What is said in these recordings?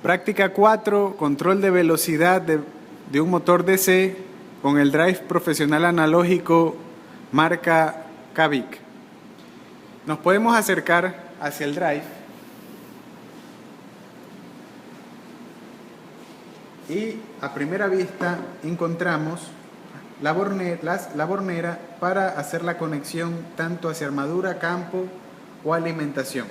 Práctica 4, control de velocidad de un motor DC con el drive profesional analógico marca Cavic. Nos podemos acercar hacia el drive y a primera vista encontramos la bornera para hacer la conexión tanto hacia armadura, campo o alimentación,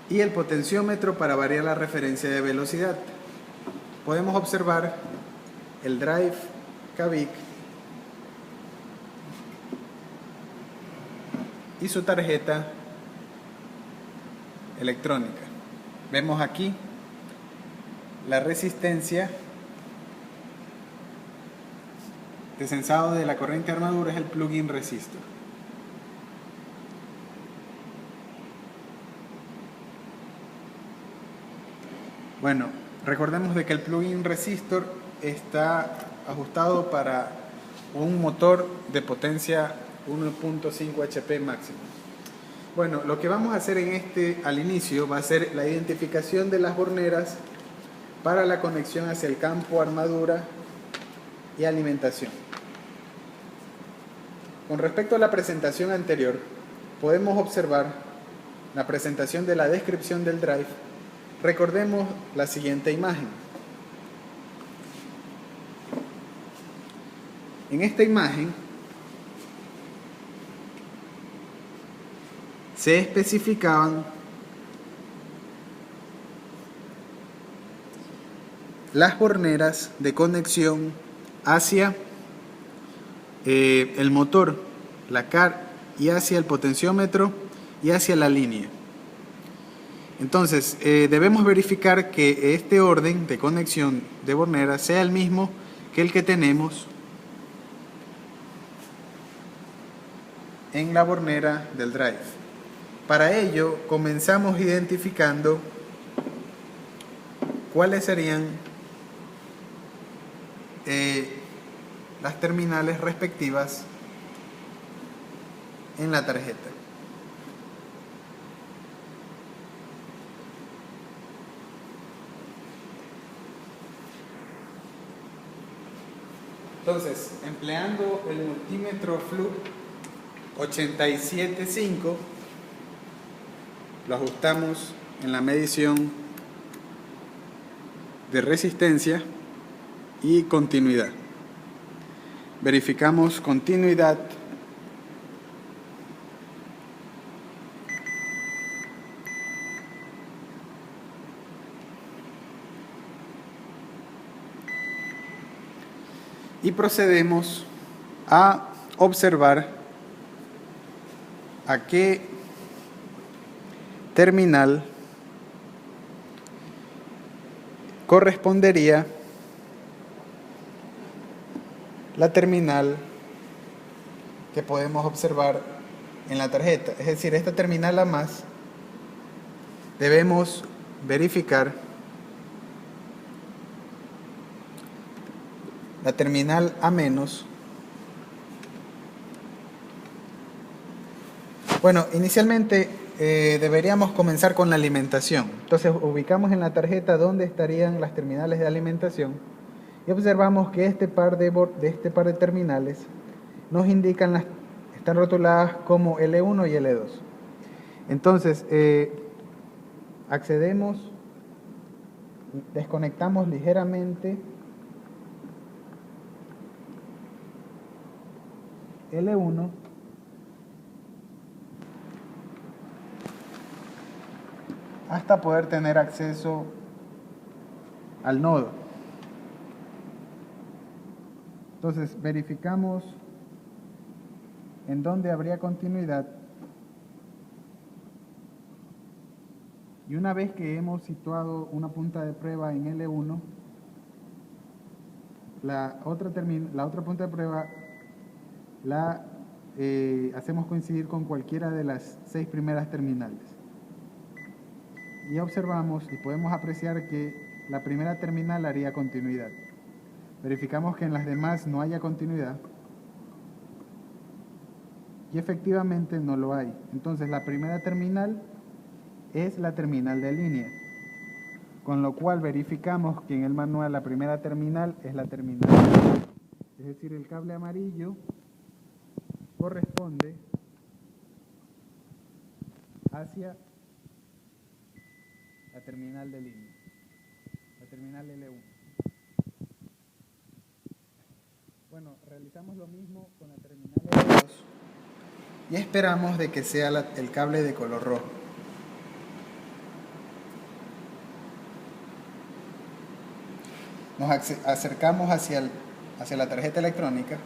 y el potenciómetro para variar la referencia de velocidad. Podemos observar el drive Cavic y su tarjeta electrónica. Vemos aquí la resistencia de sensado de la corriente armadura, es el plug-in resistor. Bueno, recordemos de que el plug-in resistor está ajustado para un motor de potencia 1.5 HP máximo. Bueno, lo que vamos a hacer al inicio va a ser la identificación de las borneras para la conexión hacia el campo, armadura y alimentación. Con respecto a la presentación anterior, podemos observar la presentación de la descripción del drive. Recordemos la siguiente imagen. En esta imagen se especificaban las borneras de conexión hacia el motor, la CAR, y hacia el potenciómetro y hacia la línea. Entonces, debemos verificar que este orden de conexión de borneras sea el mismo que el que tenemos en la bornera del drive. Para ello, comenzamos identificando cuáles serían las terminales respectivas en la tarjeta. Entonces, empleando el multímetro Fluke 875, lo ajustamos en la medición de resistencia y continuidad. Verificamos continuidad . Y procedemos a observar a qué terminal correspondería la terminal que podemos observar en la tarjeta. Es decir, esta terminal A+, debemos verificar la terminal A-. Bueno, inicialmente deberíamos comenzar con la alimentación. Entonces ubicamos en la tarjeta dónde estarían las terminales de alimentación y observamos que este par de terminales nos indican están rotuladas como L1 y L2. Entonces accedemos, desconectamos ligeramente L1 hasta poder tener acceso al nodo. Entonces verificamos en dónde habría continuidad y una vez que hemos situado una punta de prueba en L1, la otra punta de prueba la hacemos coincidir con cualquiera de las 6 primeras terminales. Y observamos y podemos apreciar que la primera terminal haría continuidad. Verificamos que en las demás no haya continuidad y efectivamente no lo hay. Entonces la primera terminal es la terminal de línea, con lo cual verificamos que en el manual la primera terminal es la terminal de línea. Es decir, el cable amarillo corresponde hacia la terminal de línea, la terminal L1. Bueno, realizamos lo mismo con la terminal L2 y esperamos de que sea el cable de color rojo. Nos acercamos hacia la tarjeta electrónica.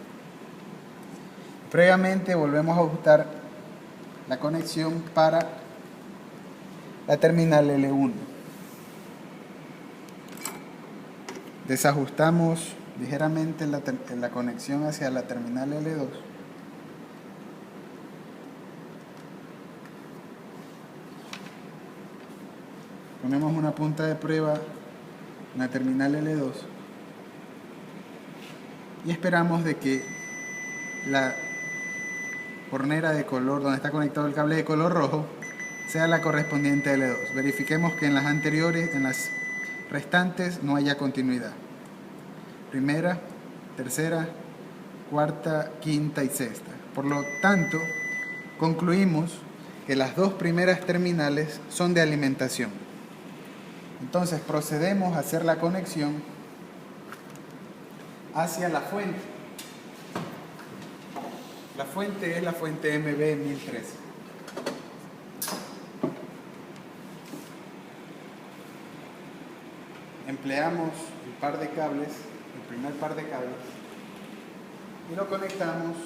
Previamente volvemos a ajustar la conexión para la terminal L1. Desajustamos ligeramente la conexión hacia la terminal L2. Ponemos una punta de prueba en la terminal L2 y esperamos de que la hornera de color donde está conectado el cable de color rojo sea la correspondiente a L2. Verifiquemos que en las anteriores, en las restantes, no haya continuidad. Primera, tercera, cuarta, quinta y sexta. Por lo tanto, concluimos que las dos primeras terminales son de alimentación. Entonces procedemos a hacer la conexión hacia la fuente. La fuente es la fuente MB1013. Empleamos el par de cables, el primer par de cables, y lo conectamos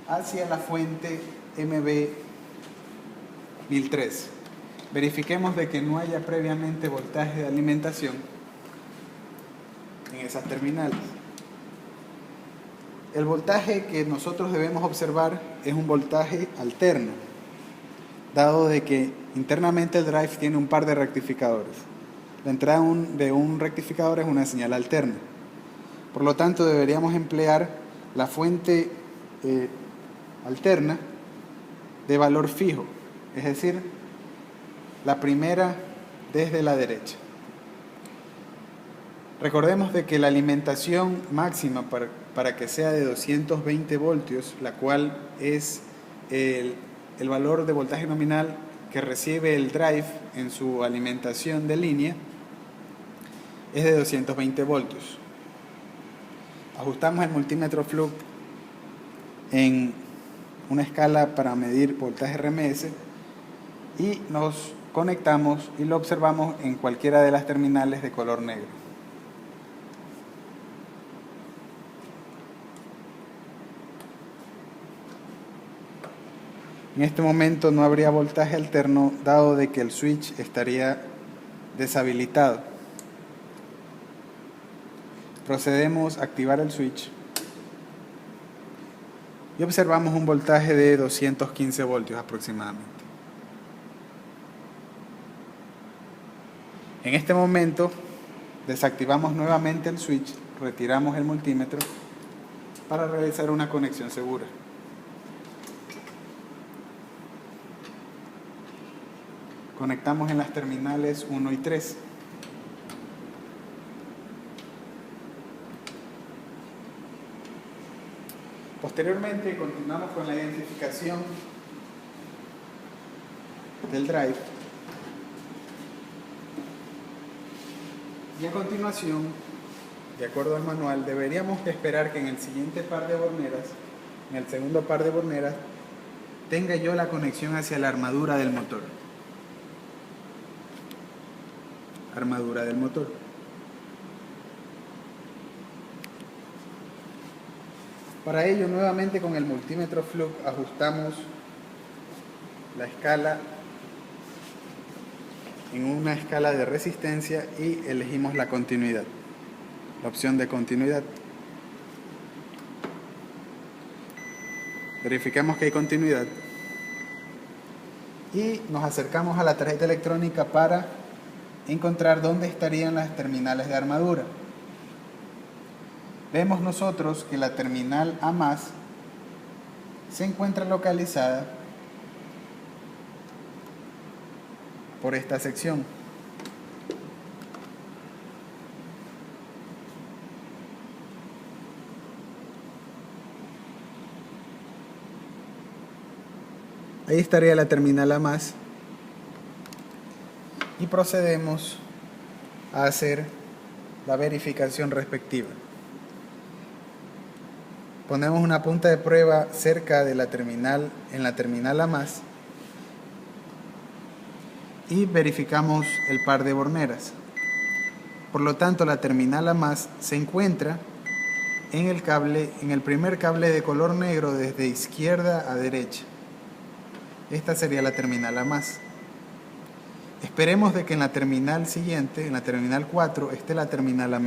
hacia la fuente MB1013. Verifiquemos de que no haya previamente voltaje de alimentación en esas terminales. El voltaje que nosotros debemos observar es un voltaje alterno, dado de que internamente el drive tiene un par de rectificadores. La entrada de un rectificador es una señal alterna. Por lo tanto, deberíamos emplear la fuente alterna de valor fijo, es decir, la primera desde la derecha. Recordemos de que la alimentación máxima para que sea de 220 voltios, la cual es el valor de voltaje nominal que recibe el drive en su alimentación de línea, es de 220 voltios. Ajustamos el multímetro Fluke en una escala para medir voltaje RMS y nos conectamos y lo observamos en cualquiera de las terminales de color negro. En este momento no habría voltaje alterno, dado de que el switch estaría deshabilitado. Procedemos a activar el switch y observamos un voltaje de 215 voltios aproximadamente. En este momento desactivamos nuevamente el switch, retiramos el multímetro para realizar una conexión segura. Conectamos en las terminales 1 y 3. Posteriormente continuamos con la identificación del drive. Y a continuación, de acuerdo al manual, deberíamos esperar que en el siguiente par de borneras, en el segundo par de borneras, tenga yo la conexión hacia la armadura del motor. Armadura del motor. Para ello, nuevamente con el multímetro Fluke ajustamos la escala en una escala de resistencia y elegimos la continuidad, la opción de continuidad. Verificamos que hay continuidad y nos acercamos a la tarjeta electrónica para encontrar dónde estarían las terminales de armadura. Vemos nosotros que la terminal A+ se encuentra localizada por esta sección. Ahí estaría la terminal A+, y procedemos a hacer la verificación respectiva. Ponemos una punta de prueba cerca de la terminal, en la terminal A+, y verificamos el par de borneras. Por lo tanto, la terminal A+ se encuentra en el primer cable de color negro desde izquierda a derecha. Esta sería la terminal A+. Esperemos de que en la terminal siguiente, en la terminal 4, esté la terminal A-.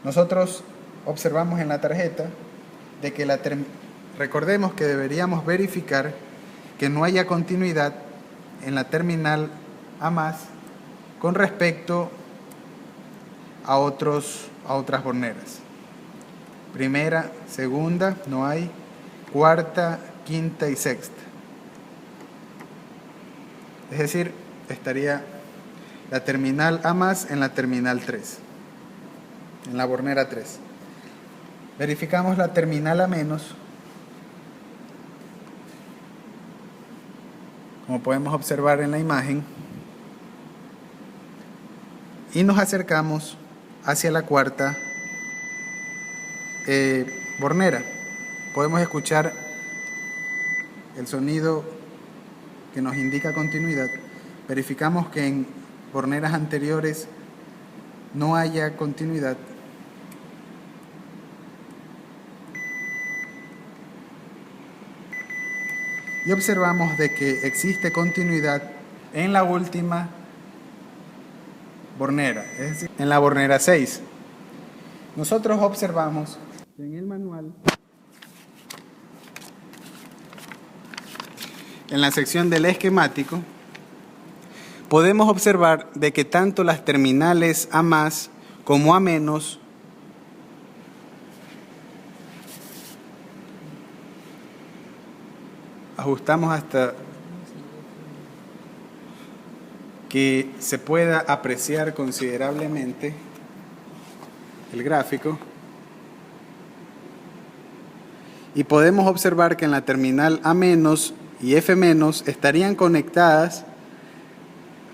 Nosotros observamos en la tarjeta de que recordemos que deberíamos verificar que no haya continuidad en la terminal A+ con respecto a otras borneras. Primera, segunda, no hay. Cuarta, quinta y sexta. Es decir, estaría la terminal A+ en la terminal 3, en la bornera 3. Verificamos la terminal A-, como podemos observar en la imagen, y nos acercamos hacia la cuarta bornera. Podemos escuchar el sonido que nos indica continuidad. Verificamos que en borneras anteriores no haya continuidad. Y observamos de que existe continuidad en la última bornera, es decir, en la bornera 6. Nosotros observamos que en el manual, en la sección del esquemático, podemos observar de que tanto las terminales A+ como A- ajustamos hasta que se pueda apreciar considerablemente el gráfico, y podemos observar que en la terminal A- y F- estarían conectadas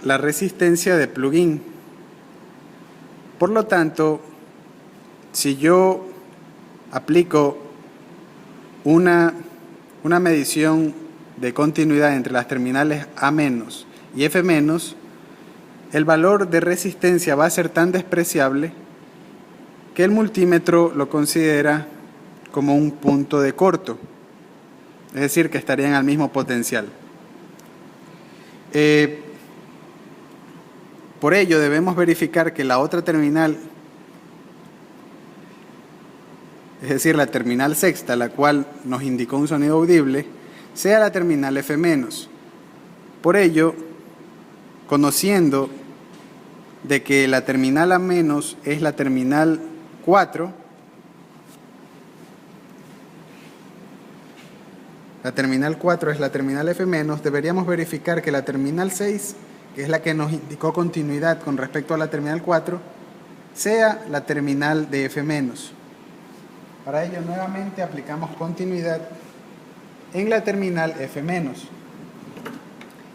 la resistencia de plugin. Por lo tanto, si yo aplico una medición de continuidad entre las terminales A- y F-, el valor de resistencia va a ser tan despreciable que el multímetro lo considera como un punto de corto, es decir, que estarían al mismo potencial. Por ello debemos verificar que la otra terminal, es decir, la terminal sexta, la cual nos indicó un sonido audible, sea la terminal F-. Por ello, conociendo de que la terminal A- es la terminal 4, la terminal 4 es la terminal F-, deberíamos verificar que la terminal 6, que es la que nos indicó continuidad con respecto a la terminal 4, sea la terminal de F-. Para ello, nuevamente aplicamos continuidad en la terminal F-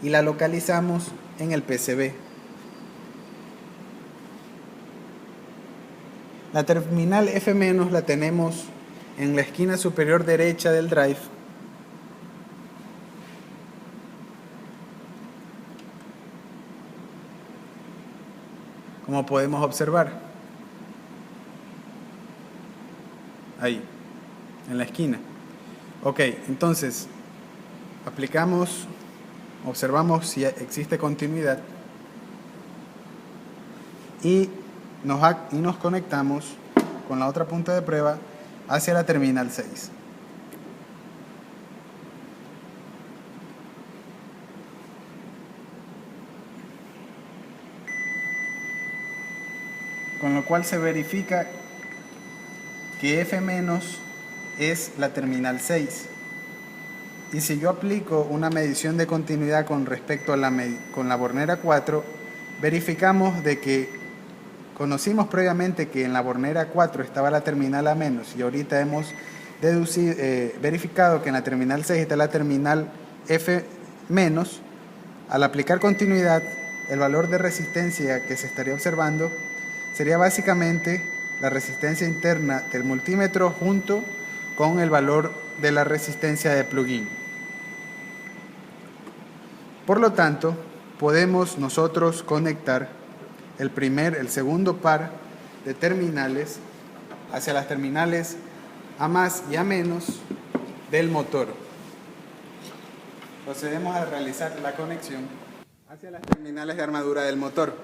y la localizamos en el PCB. La terminal F- la tenemos en la esquina superior derecha del drive, como podemos observar. Ahí, en la esquina. Ok, entonces, observamos si existe continuidad y nos conectamos con la otra punta de prueba hacia la terminal 6. Con lo cual se verifica que F- es la terminal 6 Y si yo aplico una medición de continuidad con respecto a con la bornera 4, verificamos de que conocimos previamente que en la bornera 4 estaba la terminal A- y ahorita hemos verificado que en la terminal 6 está la terminal F-. Al aplicar continuidad, el valor de resistencia que se estaría observando sería básicamente la resistencia interna del multímetro junto con el valor de la resistencia de plugin. Por lo tanto, podemos nosotros conectar el segundo par de terminales hacia las terminales A+ y A- del motor. Procedemos a realizar la conexión hacia las terminales de armadura del motor.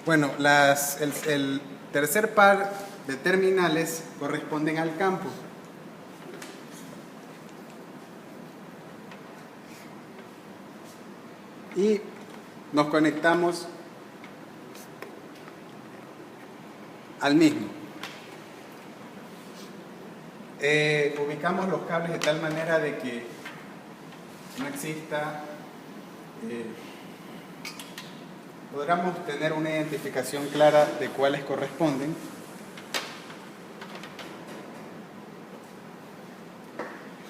Bueno, el tercer par de terminales corresponden al campo. Y nos conectamos al mismo. Ubicamos los cables de tal manera de que no exista, podamos tener una identificación clara de cuáles corresponden.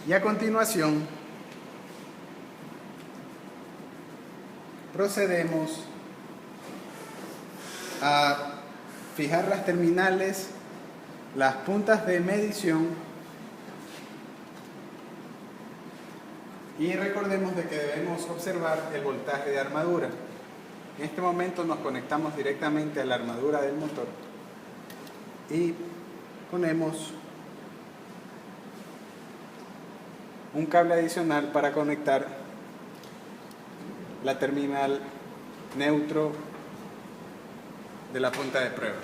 Y a continuación procedemos a fijar las terminales, las puntas de medición, y recordemos de que debemos observar el voltaje de armadura. En este momento nos conectamos directamente a la armadura del motor y ponemos un cable adicional para conectar la terminal neutro de la punta de prueba.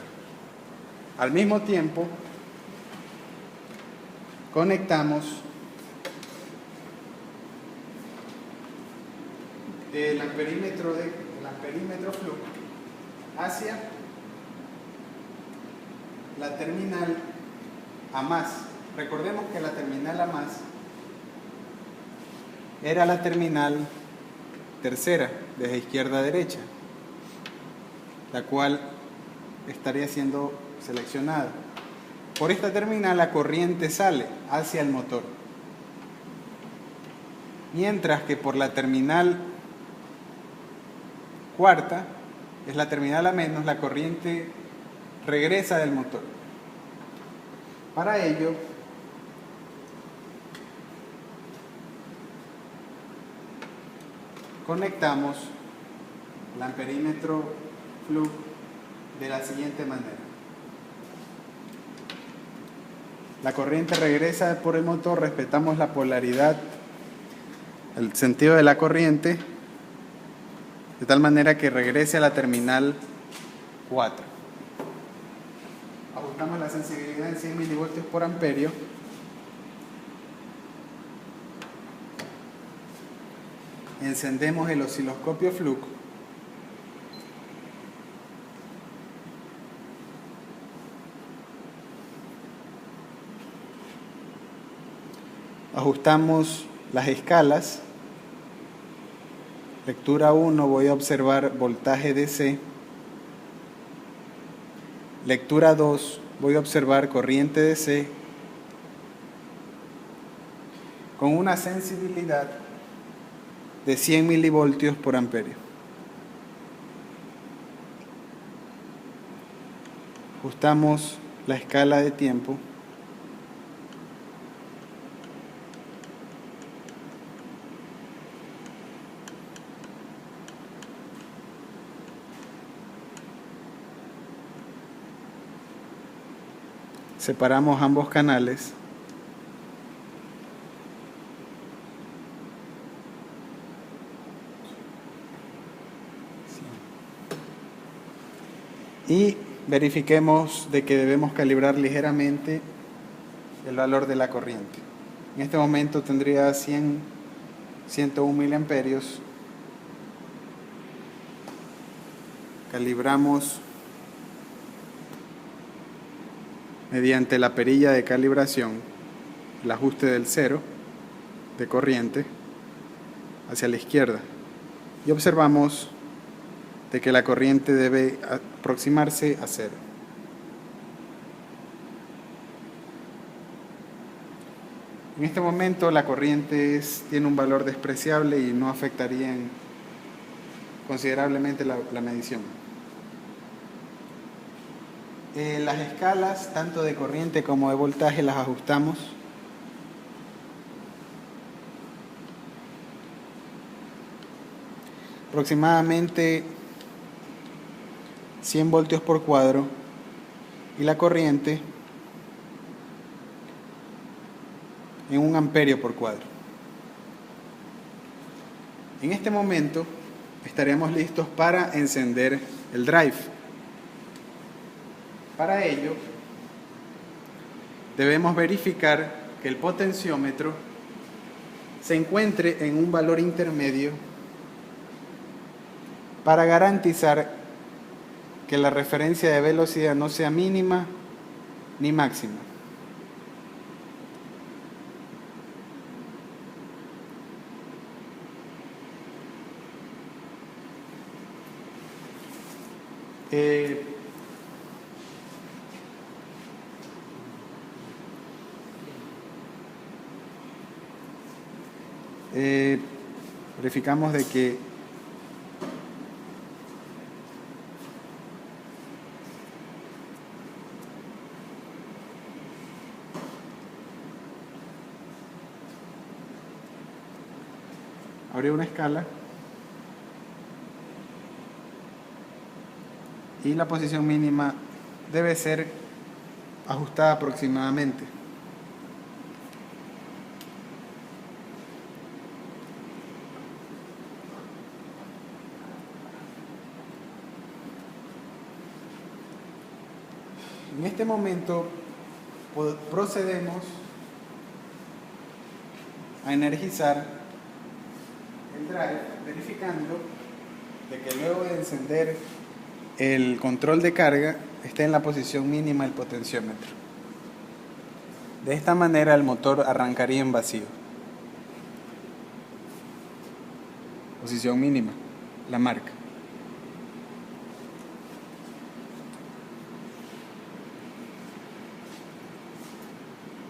Al mismo tiempo, conectamos el amperímetro flujo hacia la terminal A+. Recordemos que la terminal A+ era la terminal tercera, desde izquierda a derecha, la cual estaría siendo seleccionada. Por esta terminal la corriente sale hacia el motor, mientras que por la terminal cuarta, es la terminal A-, la corriente regresa del motor. Para ello, conectamos el amperímetro flujo de la siguiente manera. La corriente regresa por el motor, respetamos la polaridad, el sentido de la corriente, de tal manera que regrese a la terminal 4. Ajustamos la sensibilidad en 100 milivoltios por amperio. Encendemos el osciloscopio Fluke. Ajustamos las escalas. Lectura 1, voy a observar voltaje DC. Lectura 2, voy a observar corriente DC con una sensibilidad de 100 milivoltios por amperio. Ajustamos la escala de tiempo. Separamos ambos canales. Y verifiquemos de que debemos calibrar ligeramente el valor de la corriente. En este momento tendría 101 miliamperios. Calibramos mediante la perilla de calibración el ajuste del cero de corriente hacia la izquierda y observamos de que la corriente debe aproximarse a cero. En este momento la corriente tiene un valor despreciable y no afectaría considerablemente la medición. Las escalas tanto de corriente como de voltaje las ajustamos. Aproximadamente 100 voltios por cuadro y la corriente en 1 amperio por cuadro. En este momento estaremos listos para encender el drive. Para ello debemos verificar que el potenciómetro se encuentre en un valor intermedio para garantizar que la referencia de velocidad no sea mínima ni máxima. Verificamos de que abrir una escala y la posición mínima debe ser ajustada aproximadamente. En este momento procedemos a energizar el drive, verificando de que luego de encender el control de carga esté en la posición mínima del potenciómetro. De esta manera el motor arrancaría en vacío. Posición mínima, la marca.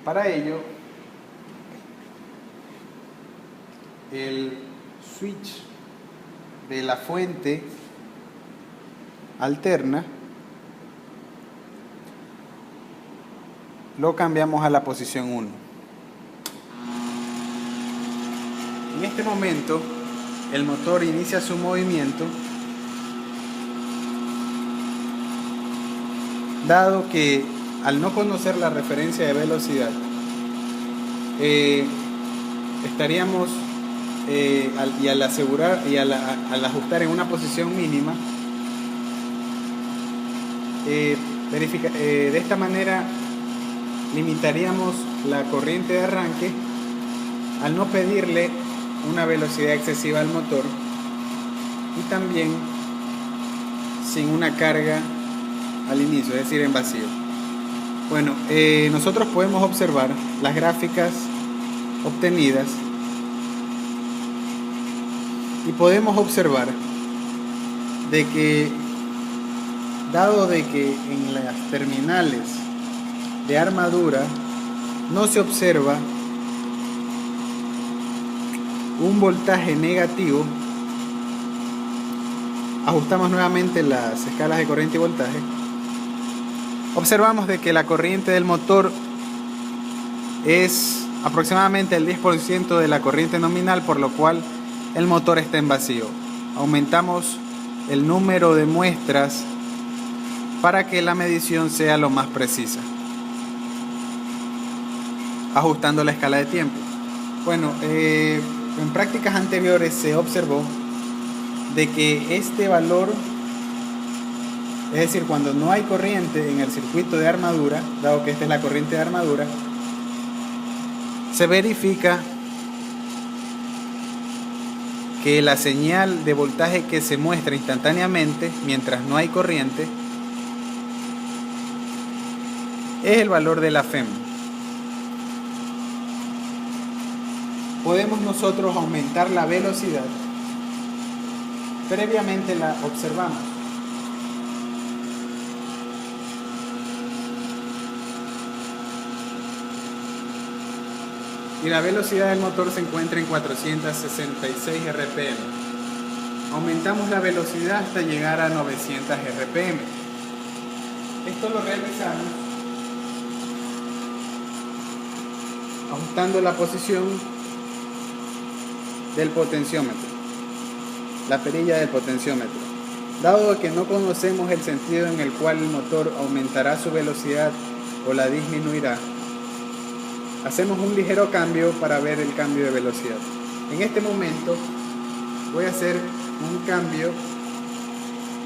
Para ello, el switch de la fuente alterna lo cambiamos a la posición 1. En este momento, el motor inicia su movimiento, dado que al no conocer la referencia de velocidad, estaríamos al ajustar en una posición mínima, de esta manera limitaríamos la corriente de arranque al no pedirle una velocidad excesiva al motor y también sin una carga al inicio, es decir, en vacío. Bueno, nosotros podemos observar las gráficas obtenidas y podemos observar de que, dado de que en las terminales de armadura no se observa un voltaje negativo, ajustamos nuevamente las escalas de corriente y voltaje. Observamos de que la corriente del motor es aproximadamente el 10% de la corriente nominal, por lo cual el motor está en vacío. Aumentamos el número de muestras para que la medición sea lo más precisa, ajustando la escala de tiempo. Bueno, en prácticas anteriores se observó de que este valor, es decir, cuando no hay corriente en el circuito de armadura, dado que esta es la corriente de armadura, se verifica que la señal de voltaje que se muestra instantáneamente mientras no hay corriente es el valor de la FEM. Podemos nosotros aumentar la velocidad. Previamente la observamos. Y la velocidad del motor se encuentra en 466 RPM. Aumentamos la velocidad hasta llegar a 900 RPM. Esto lo realizamos ajustando la posición del potenciómetro, la perilla del potenciómetro. Dado que no conocemos el sentido en el cual el motor aumentará su velocidad o la disminuirá, hacemos un ligero cambio para ver el cambio de velocidad. En este momento voy a hacer un cambio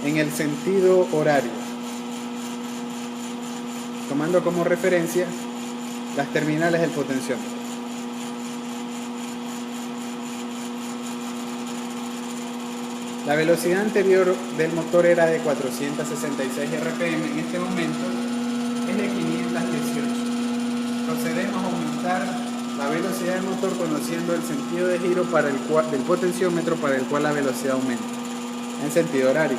en el sentido horario, tomando como referencia las terminales del potenciómetro. La velocidad anterior del motor era de 466 RPM, en este momento es de 518. Procedemos a aumentar la velocidad del motor conociendo el sentido de giro del potenciómetro para el cual la velocidad aumenta, en sentido horario.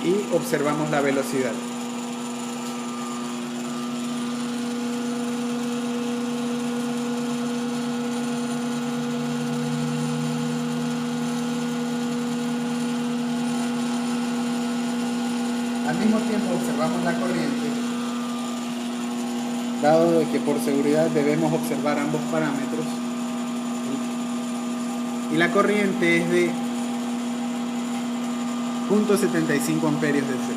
Y observamos la velocidad. Al mismo tiempo observamos la corriente, dado de que por seguridad debemos observar ambos parámetros. Y la corriente es de 0.75 amperios DC,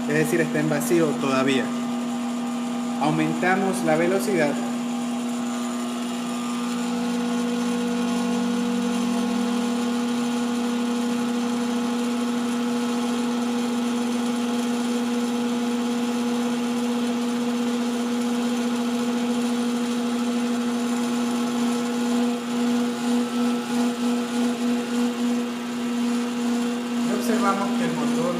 es decir, está en vacío todavía. Aumentamos la velocidad. Observamos que el motor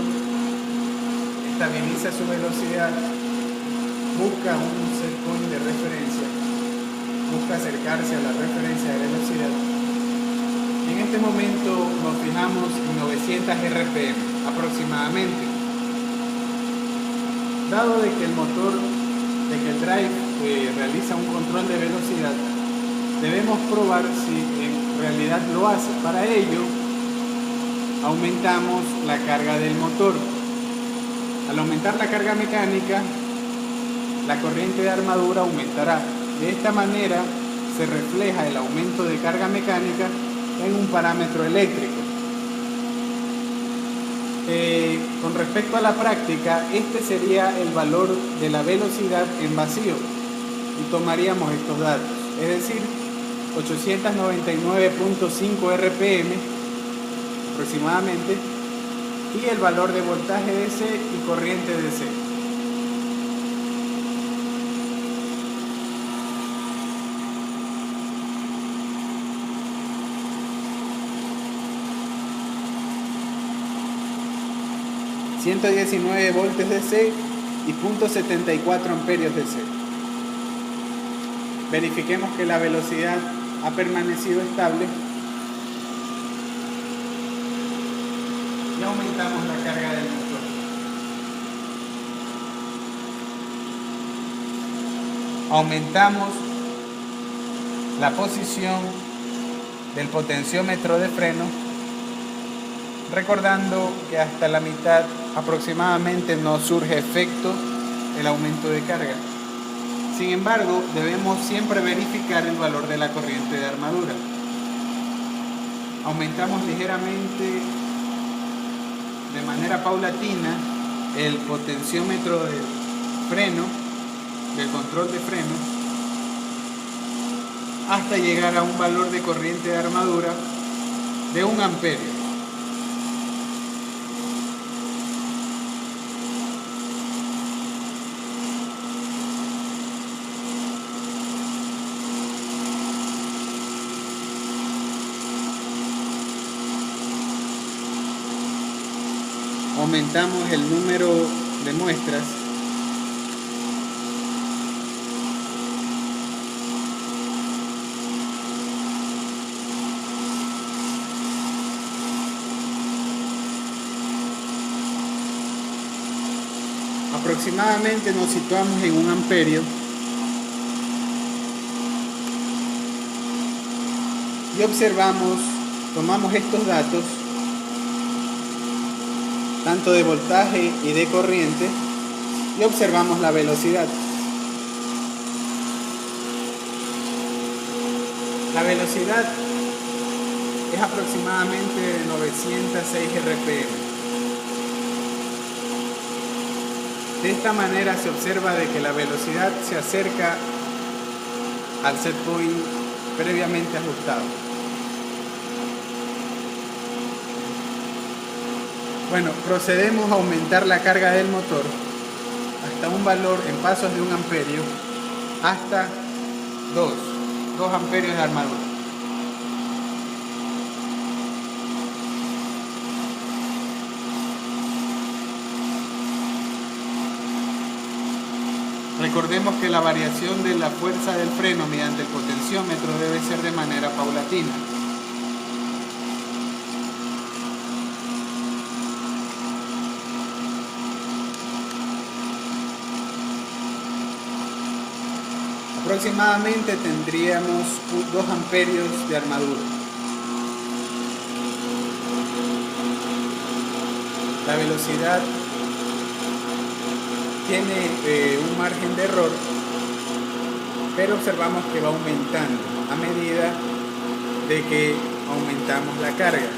estabiliza su velocidad, busca un set point de referencia, busca acercarse a la referencia de velocidad. En este momento nos fijamos en 900 RPM aproximadamente. Dado de que el motor, de que el drive realiza un control de velocidad, debemos probar si en realidad lo hace. Para ello, aumentamos la carga del motor. Al aumentar la carga mecánica, la corriente de armadura aumentará. De esta manera se refleja el aumento de carga mecánica en un parámetro eléctrico. Con respecto a la práctica, este sería el valor de la velocidad en vacío y tomaríamos estos datos, es decir, 899.5 RPM aproximadamente, y el valor de voltaje DC y corriente DC. ...119 voltios DC y 0.74 amperios DC. Verifiquemos que la velocidad ha permanecido estable y aumentamos la carga del motor. Aumentamos la posición del potenciómetro de freno, recordando que hasta la mitad aproximadamente no surge efecto el aumento de carga. Sin embargo, debemos siempre verificar el valor de la corriente de armadura. Aumentamos ligeramente, de manera paulatina, el potenciómetro del freno, del control de freno, hasta llegar a un valor de corriente de armadura de 1 amperio. Aumentamos el número de muestras Aproximadamente nos situamos en 1 amperio y observamos, tomamos estos datos tanto de voltaje y de corriente y observamos la velocidad. La velocidad es aproximadamente de 906 RPM. De esta manera se observa de que la velocidad se acerca al set point previamente ajustado. Bueno, procedemos a aumentar la carga del motor hasta un valor en pasos de 1 amperio hasta 2 amperios de armadura. Recordemos que la variación de la fuerza del freno mediante el potenciómetro debe ser de manera paulatina. Aproximadamente tendríamos 2 amperios de armadura. La velocidad tiene un margen de error, pero observamos que va aumentando a medida de que aumentamos la carga.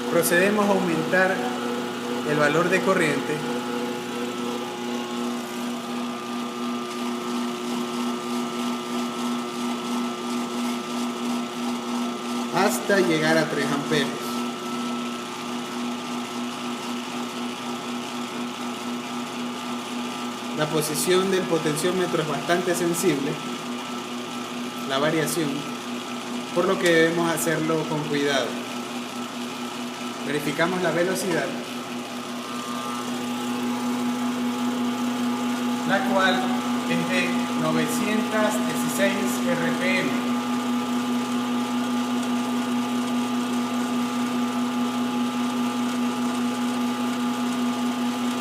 Procedemos a aumentar el valor de corriente hasta llegar a 3 amperios. La posición del potenciómetro es bastante sensible, la variación, por lo que debemos hacerlo con cuidado. Verificamos la velocidad, la cual es de 916 RPM.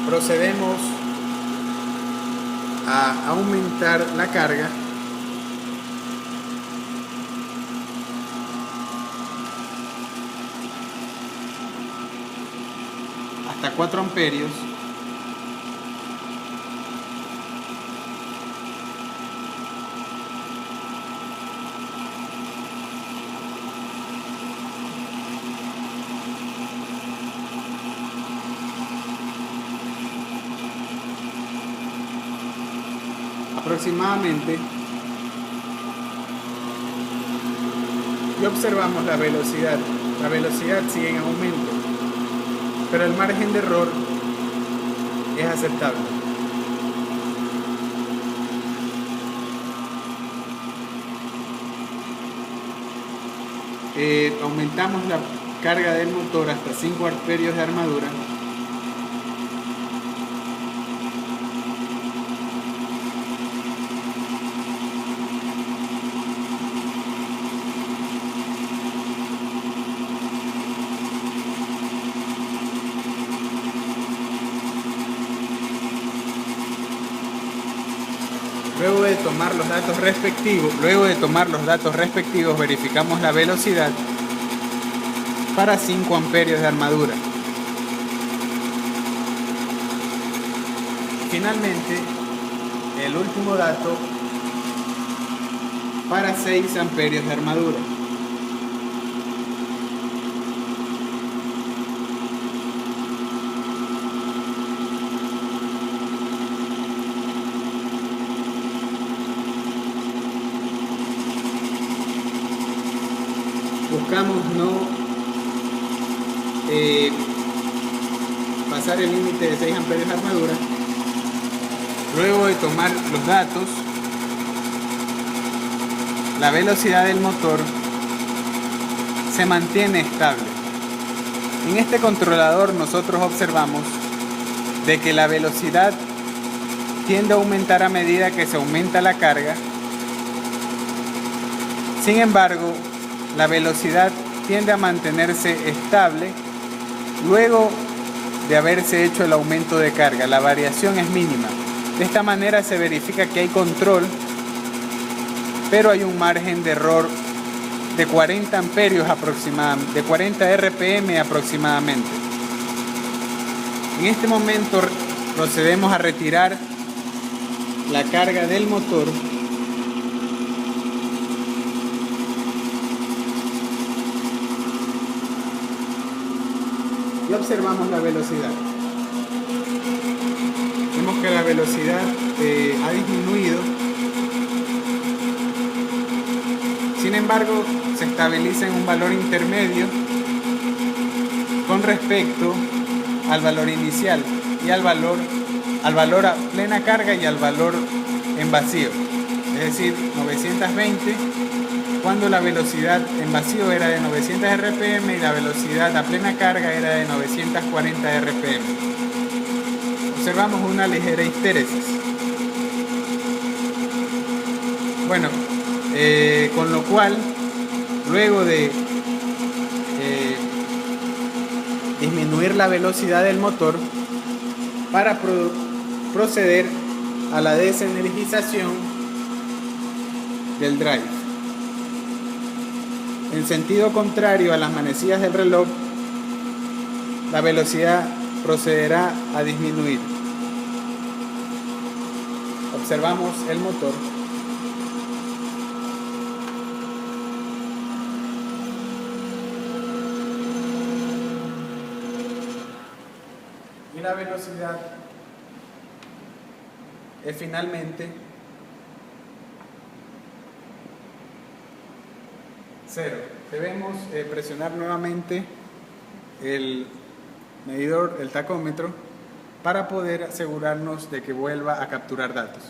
Procedemos a aumentar la carga hasta 4 amperios. Aproximadamente, y observamos la velocidad. La velocidad sigue en aumento, pero el margen de error es aceptable. Aumentamos la carga del motor hasta 5 amperios de armadura. Luego de tomar los datos respectivos, verificamos la velocidad para 5 amperios de armadura. Finalmente, el último dato para 6 amperios de armadura. Buscamos no pasar el límite de 6 amperios de armadura. Luego de tomar los datos, la velocidad del motor se mantiene estable. En este controlador nosotros observamos de que la velocidad tiende a aumentar a medida que se aumenta la carga. Sin embargo, la velocidad tiende a mantenerse estable luego de haberse hecho el aumento de carga. La variación es mínima. De esta manera se verifica que hay control, pero hay un margen de error de 40 amperios aproximadamente, de 40 RPM aproximadamente. En este momento procedemos a retirar la carga del motor y observamos la velocidad. Vemos que la velocidad ha disminuido. Sin embargo, se estabiliza en un valor intermedio con respecto al valor inicial y al valor a plena carga y al valor en vacío. Es decir, 920 cuando la velocidad en vacío era de 900 RPM y la velocidad a plena carga era de 940 RPM. Observamos una ligera histeresis. Bueno, con lo cual, luego de disminuir la velocidad del motor para proceder a la desenergización del drive. En sentido contrario a las manecillas del reloj, la velocidad procederá a disminuir. Observamos el motor. Y la velocidad es finalmente 0. Debemos presionar nuevamente el medidor, el tacómetro, para poder asegurarnos de que vuelva a capturar datos.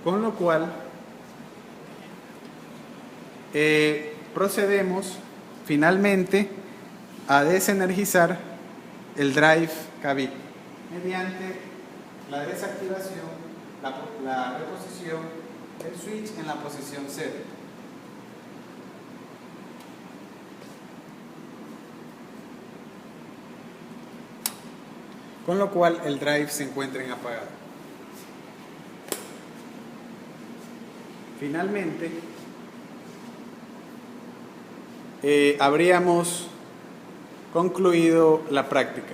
Con lo cual, procedemos finalmente a desenergizar el drive cabin mediante la desactivación, la reposición del switch en la posición 0. Con lo cual el drive se encuentra en apagado. Finalmente, habríamos concluido la práctica.